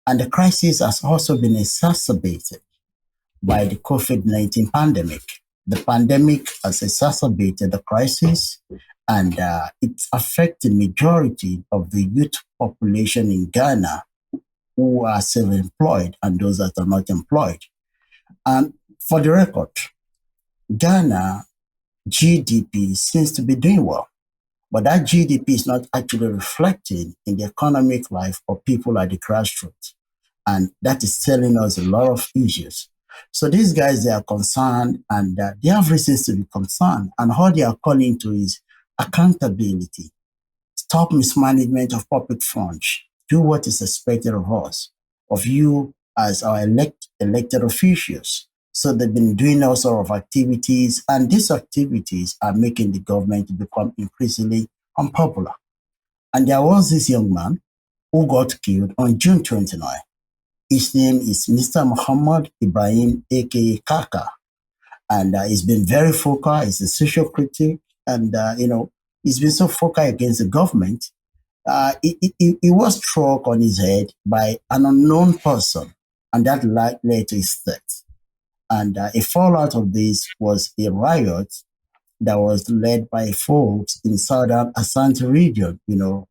And the crisis has also been exacerbated by the COVID-19 pandemic. The pandemic has exacerbated the crisis, and it's affected the majority of the youth population in Ghana who are self-employed and those that are not employed. And for the record, Ghana GDP seems to be doing well, but that GDP is not actually reflected in the economic life of people at the grassroots. And that is telling us a lot of issues. So these guys, they are concerned, and they have reasons to be concerned. And all they are calling to is accountability. Stop mismanagement of public funds. Do what is expected of us, of you as our elected officials. So they've been doing all sorts of activities, and these activities are making the government become increasingly unpopular. And there was this young man who got killed on June 29. His name is Mr. Muhammad Ibrahim, aka Kaka, and he's been very vocal. He's a social critic, and he's been so vocal against the government. He was struck on his head by an unknown person, and that led to his death. And a fallout of this was a riot that was led by folks in southern Asante region,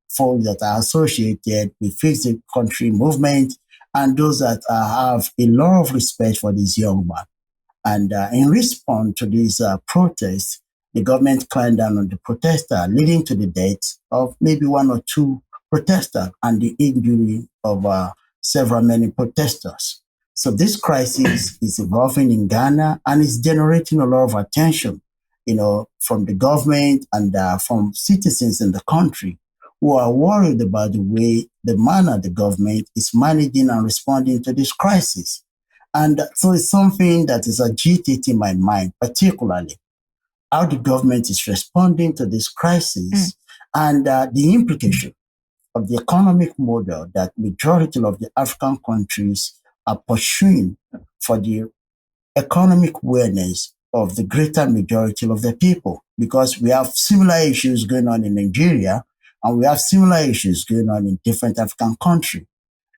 folks that are associated with Fix the Country movement and those that have a lot of respect for this young man. And in response to these protests, the government clamped down on the protester, leading to the death of maybe one or two protesters and the injury of many protesters. So this crisis is evolving in Ghana and is generating a lot of attention, from the government and from citizens in the country who are worried about the manner the government is managing and responding to this crisis. And so it's something that is agitating my mind, particularly how the government is responding to this crisis and the implication of the economic model that majority of the African countries are pursuing for the economic wellness of the greater majority of the people, because we have similar issues going on in Nigeria and we have similar issues going on in different African countries.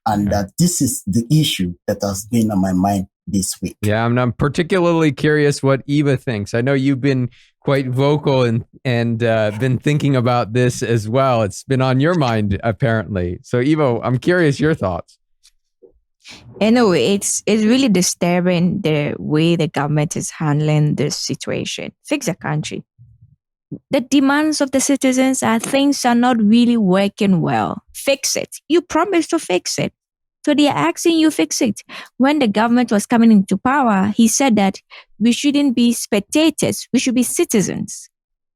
And that this is the issue that has been on my mind this week.
Yeah, I'm particularly curious what Eva thinks. I know you've been quite vocal and been thinking about this as well. It's been on your mind, apparently. So, Eva, I'm curious your thoughts.
Anyway, it's really disturbing the way the government is handling this situation. Fix the country. The demands of the citizens are things are not really working well. Fix it. You promised to fix it. So they are asking you fix it. When the government was coming into power, he said that we shouldn't be spectators. We should be citizens.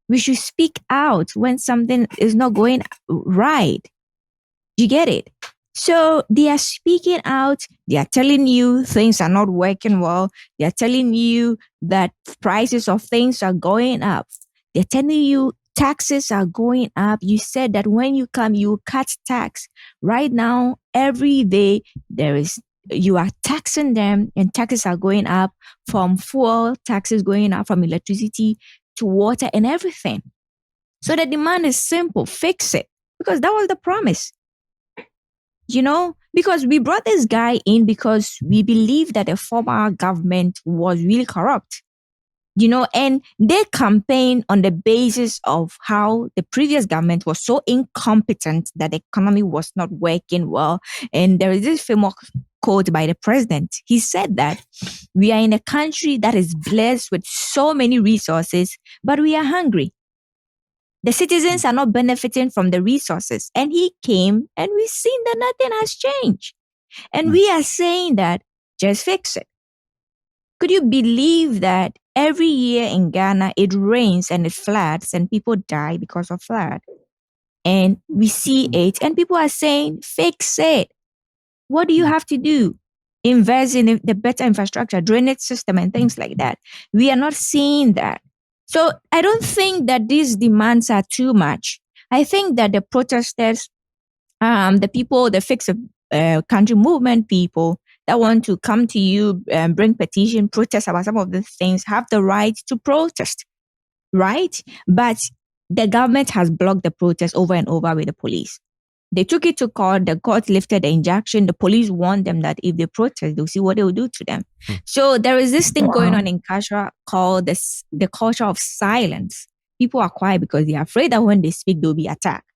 We should speak out when something is not going right. You get it? So they are speaking out. They are telling you things are not working well. They are telling you that prices of things are going up. They're telling you taxes are going up. You said that when you come, you cut tax. Right now, every day you are taxing them, and taxes are going up, from fuel, taxes going up, from electricity to water and everything. So the demand is simple. Fix it. Because that was the promise. Because we brought this guy in because we believe that the former government was really corrupt. And they campaign on the basis of how the previous government was so incompetent that the economy was not working well. And there is this famous quote by the president. He said that we are in a country that is blessed with so many resources, but we are hungry. The citizens are not benefiting from the resources. And he came and we've seen that nothing has changed. And we are saying that just fix it. Could you believe that every year in Ghana, it rains and it floods and people die because of flood? And we see it and people are saying, fix it. What do you have to do? Invest in the better infrastructure, drainage system and things like that. We are not seeing that. So I don't think that these demands are too much. I think that the protesters, the people, the Fix Country movement people that want to come to you and bring petition, protest about some of the things, have the right to protest, right? But the government has blocked the protest over and over with the police. They took it to court. The court lifted the injunction. The police warned them that if they protest, they'll see what they will do to them. So there is this thing going on in Kasha called the culture of silence. People are quiet because they are afraid that when they speak, they'll be attacked.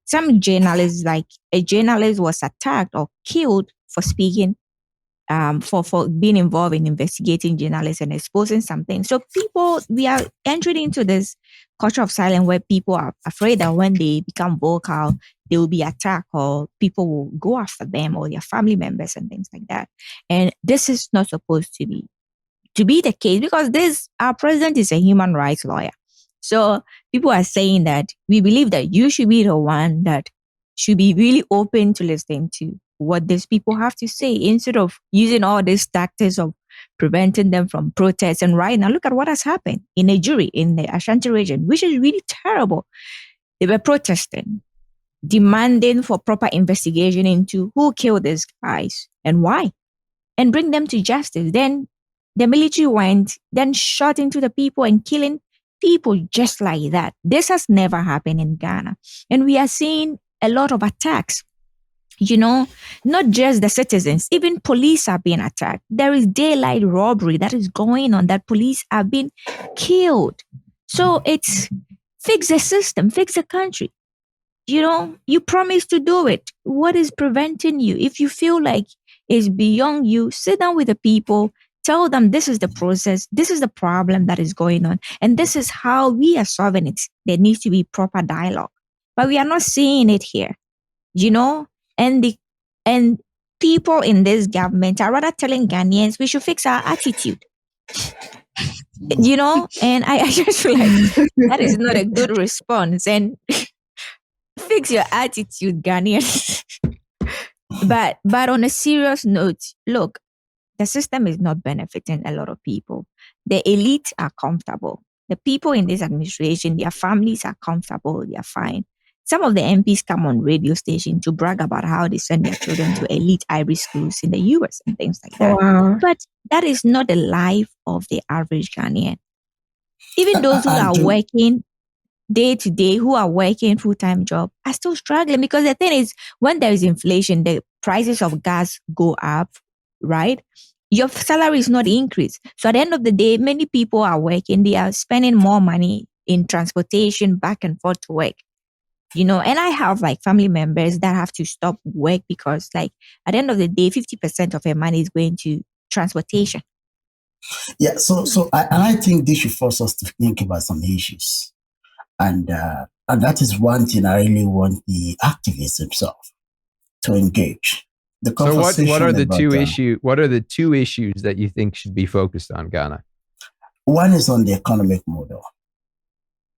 Some journalists, like a journalist was attacked or killed for speaking, for being involved in investigating journalists and exposing something. So we are entering into this culture of silence where people are afraid that when they become vocal, they will be attacked or people will go after them or their family members and things like that. And this is not supposed to be the case because our president is a human rights lawyer. So people are saying that we believe that you should be the one that should be really open to listening to what these people have to say instead of using all these tactics of preventing them from protests. And right now, look at what has happened in Nigeria, in the Ashanti region, which is really terrible. They were protesting, demanding for proper investigation into who killed these guys and why, and bring them to justice. Then the military went, then shot into the people and killing people just like that. This has never happened in Ghana. And we are seeing a lot of attacks. Not just the citizens, even police are being attacked. There is daylight robbery that is going on, that police are being killed. So it's fix the system, fix the country. You promise to do it. What is preventing you? If you feel like it's beyond you, sit down with the people, tell them this is the process, this is the problem that is going on, and this is how we are solving it. There needs to be proper dialogue. But we are not seeing it here, and people in this government are rather telling Ghanaians we should fix our attitude. And I just feel like that is not a good response. And fix your attitude, Ghanaians. But on a serious note, look, the system is not benefiting a lot of people. The elite are comfortable. The people in this administration, their families are comfortable. They are fine. Some of the MPs come on radio station to brag about how they send their children to elite Ivy schools in the US and things like that.
Wow.
But that is not the life of the average Ghanaian. Even those who are working day to day, who are working full-time job, are still struggling because the thing is, when there is inflation, the prices of gas go up, right? Your salary is not increased. So at the end of the day, many people are working. They are spending more money in transportation back and forth to work. And I have like family members that have to stop work because like at the end of the day, 50% of their money is going to transportation.
Yeah. So I think this should force us to think about some issues. And that is one thing I really want the activists themselves to engage.
So what are the two issues that you think should be focused on Ghana?
One is on the economic model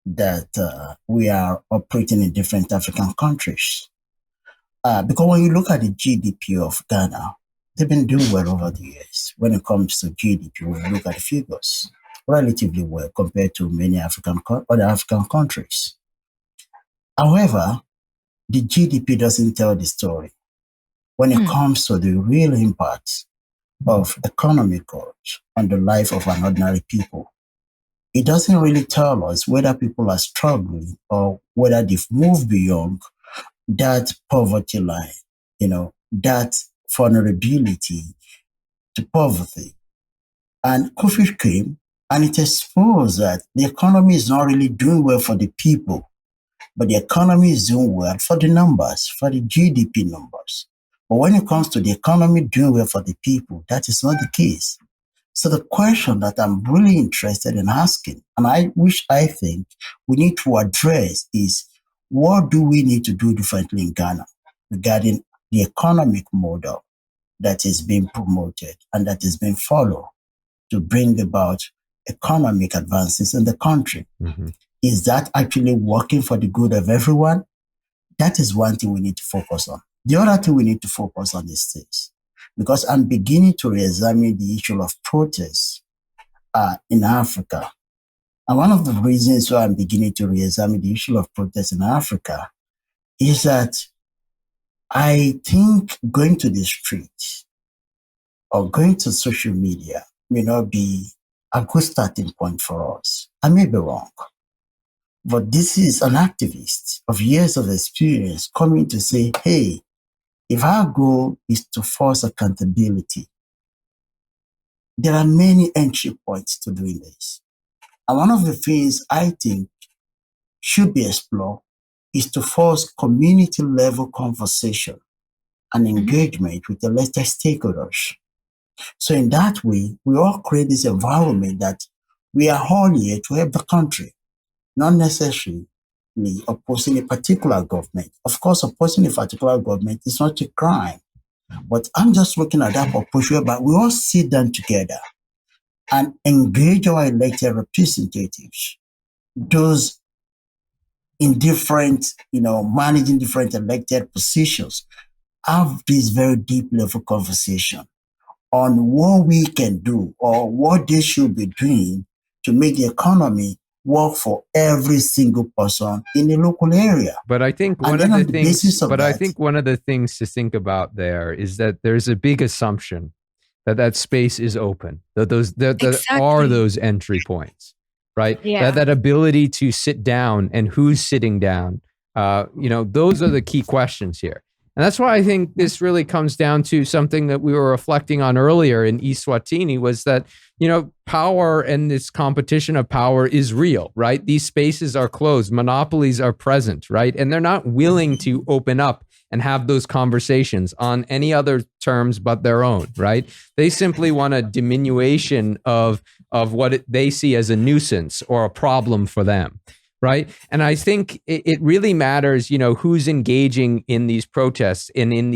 that we are operating in different African countries. Because when you look at the GDP of Ghana, they've been doing well over the years. When it comes to GDP, when you look at the figures, relatively well compared to many other African countries. However, the GDP doesn't tell the story when it comes to the real impact of economic growth on the life of an ordinary people. It doesn't really tell us whether people are struggling or whether they've moved beyond that poverty line, that vulnerability to poverty. And COVID came and it exposed that the economy is not really doing well for the people, but the economy is doing well for the numbers, for the GDP numbers. But when it comes to the economy doing well for the people, that is not the case. So the question that I'm really interested in asking, and I think we need to address is, what do we need to do differently in Ghana regarding the economic model that is being promoted and that is being followed to bring about economic advances in the country?
Mm-hmm.
Is that actually working for the good of everyone? That is one thing we need to focus on. The other thing we need to focus on is this, because I'm beginning to re-examine the issue of protests in Africa. And one of the reasons why I'm beginning to re-examine the issue of protests in Africa is that I think going to the street or going to social media may not be a good starting point for us. I may be wrong, but this is an activist of years of experience coming to say, hey, if our goal is to force accountability, there are many entry points to doing this. And one of the things I think should be explored is to force community level conversation and engagement with elected stakeholders. So in that way, we all create this environment that we are all here to help the country, not necessarily opposing a particular government. Of course, opposing a particular government is not a crime, but I'm just looking at that approach whereby we all sit down together and engage our elected representatives, those in different, managing different elected positions, have this very deep level conversation on what we can do or what they should be doing to make the economy work for every single person in the local area.
But I think one of the things to think about there is that there's a big assumption that space is open, that are those entry points, right?
Yeah.
That ability to sit down and who's sitting down, those are the key questions here. And that's why I think this really comes down to something that we were reflecting on earlier in Eswatini, was that, power and this competition of power is real, right? These spaces are closed. Monopolies are present, right? And they're not willing to open up and have those conversations on any other terms but their own, right? They simply want a diminution of what they see as a nuisance or a problem for them. Right. And I think it really matters, who's engaging in these protests and in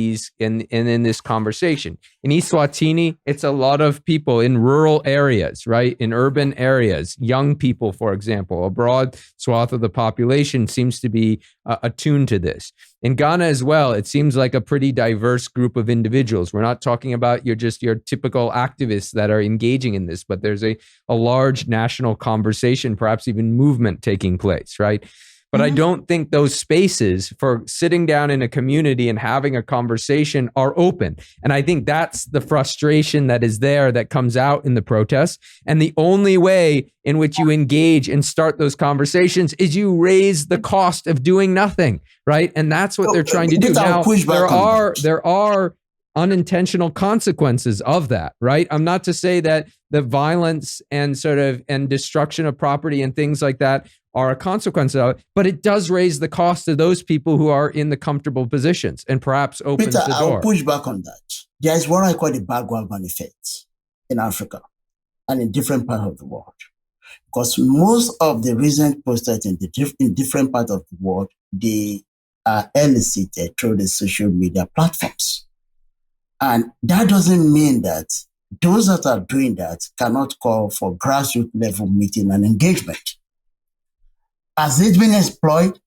this conversation. In Eswatini, it's a lot of people in rural areas, right? In urban areas, young people, for example. A broad swath of the population seems to be attuned to this. In Ghana as well, it seems like a pretty diverse group of individuals. We're not talking about your typical activists that are engaging in this, but there's a large national conversation, perhaps even movement taking place, right? But I don't think those spaces for sitting down in a community and having a conversation are open. And I think that's the frustration that is there that comes out in the protests. And the only way in which you engage and start those conversations is you raise the cost of doing nothing, right? And that's what they're trying to do. Now, there are unintentional consequences of that, right? I'm not to say that the violence and destruction of property and things like that are a consequence of it, but it does raise the cost of those people who are in the comfortable positions and perhaps opens
Peter,
the door.
I'll push back on that. There is what I call the bandwagon effect in Africa and in different parts of the world. Because most of the recent protests in different parts of the world, they are elicited through the social media platforms. And that doesn't mean that those that are doing that cannot call for grassroots level meeting and engagement. Has it been explored?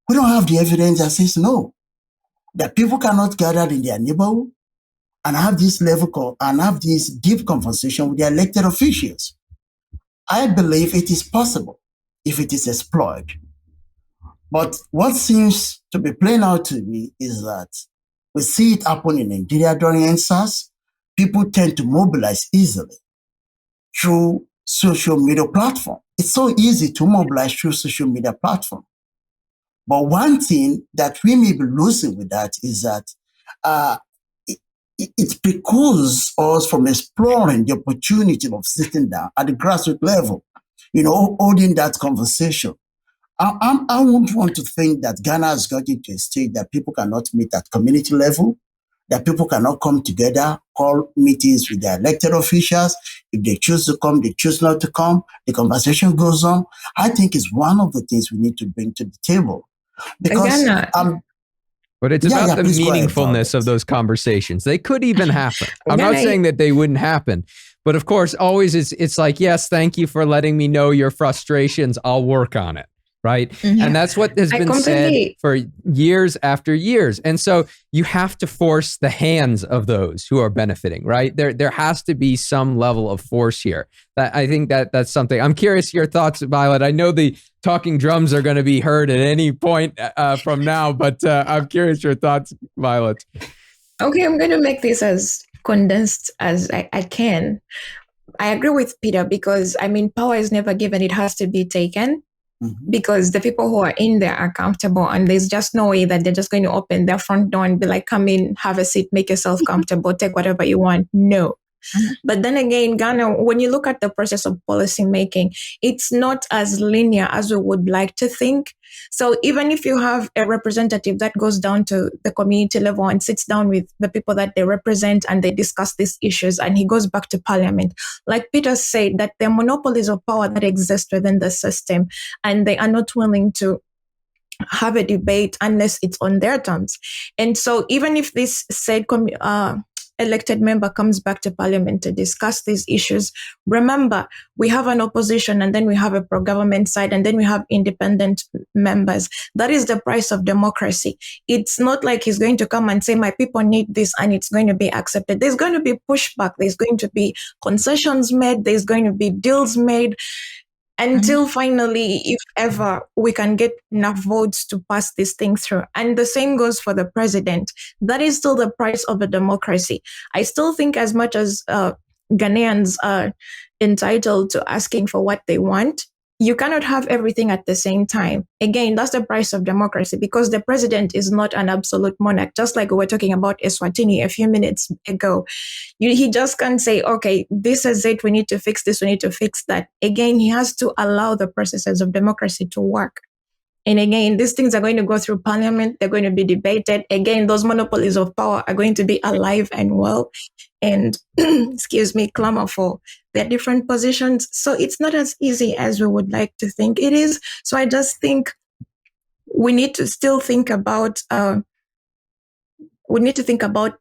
We don't have the evidence that says no. That people cannot gather in their neighborhood and have this and have this deep conversation with their elected officials. I believe it is possible if it is explored. But what seems to be playing out to me is that we see it happen in Nigeria during NSAS. People tend to mobilize easily through social media platform. It's so easy to mobilize through social media platform. But one thing that we may be losing with that is that it precludes us from exploring the opportunity of sitting down at the grassroots level, holding that conversation. I wouldn't want to think that Ghana has gotten to a stage that people cannot meet at community level that people cannot come together, call meetings with their elected officials. If they choose to come, they choose not to come. The conversation goes on. I think it's one of the things we need to bring to the table. Because
Ghana.
But it's about the meaningfulness of those conversations. They could even happen. I'm not saying that they wouldn't happen. But of course, always it's like, yes, thank you for letting me know your frustrations. I'll work on it. Right. Mm-hmm. And that's what has been said for years after years. And so you have to force the hands of those who are benefiting. Right. There has to be some level of force here. I think that's something. I'm curious your thoughts, Violet. I know the talking drums are going to be heard at any point from now, but I'm curious your thoughts, Violet.
Okay, I'm going to make this as condensed as I can. I agree with Peter because, power is never given. It has to be taken. Mm-hmm. Because the people who are in there are comfortable, and there's just no way that they're just going to open their front door and be like, come in, have a seat, make yourself comfortable, take whatever you want. No. Mm-hmm. But then again, Ghana, when you look at the process of policy making, it's not as linear as we would like to think. So even if you have a representative that goes down to the community level and sits down with the people that they represent and they discuss these issues, and he goes back to parliament, like Peter said, that there are monopolies of power that exist within the system, and they are not willing to have a debate unless it's on their terms. And so even if this said elected member comes back to parliament to discuss these issues, remember, we have an opposition, and then we have a pro-government side, and then we have independent members. That is the price of democracy. It's not like he's going to come and say, my people need this, and it's going to be accepted. There's going to be pushback. There's going to be concessions made. There's going to be deals made. Until finally, if ever, we can get enough votes to pass this thing through. And the same goes for the president. That is still the price of a democracy. I still think as much as Ghanaians are entitled to asking for what they want, you cannot have everything at the same time. Again, that's the price of democracy, because the president is not an absolute monarch. Just like we were talking about Eswatini a few minutes ago. He just can't say, okay, this is it, we need to fix this, we need to fix that. Again, he has to allow the processes of democracy to work. And again, these things are going to go through parliament. They're going to be debated. Again, those monopolies of power are going to be alive and well and, clamor for their different positions. So it's not as easy as we would like to think it is. So I just think we need to still think about,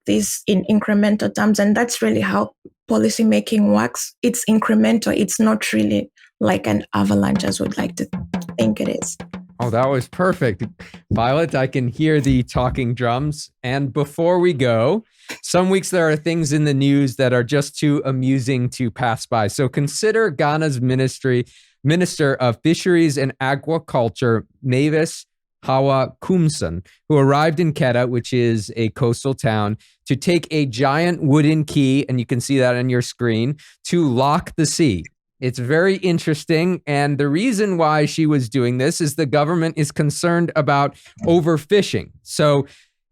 this in incremental terms. And that's really how policy making works. It's incremental. It's not really like an avalanche as we'd like to think it is.
Oh, that was perfect. Violet, I can hear the talking drums. And before we go, some weeks there are things in the news that are just too amusing to pass by. So consider Ghana's Minister of Fisheries and Aquaculture, Mavis Hawa Kumson, who arrived in Keta, which is a coastal town, to take a giant wooden key, and you can see that on your screen, to lock the sea. It's very interesting. And the reason why she was doing this is the government is concerned about overfishing. So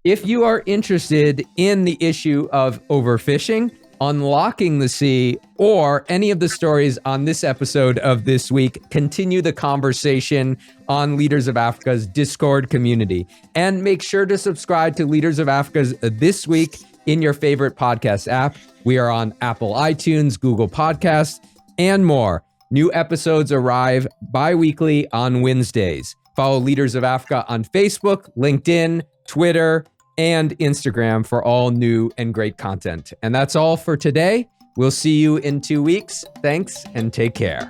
if you are interested in the issue of overfishing, unlocking the sea, or any of the stories on this episode of This Week, continue the conversation on Leaders of Africa's Discord community. And make sure to subscribe to Leaders of Africa's This Week in your favorite podcast app. We are on Apple iTunes, Google Podcasts, and more. New episodes arrive bi-weekly on Wednesdays. Follow Leaders of Africa on Facebook, LinkedIn, Twitter, and Instagram for all new and great content. And that's all for today. We'll see you in 2 weeks. Thanks and take care.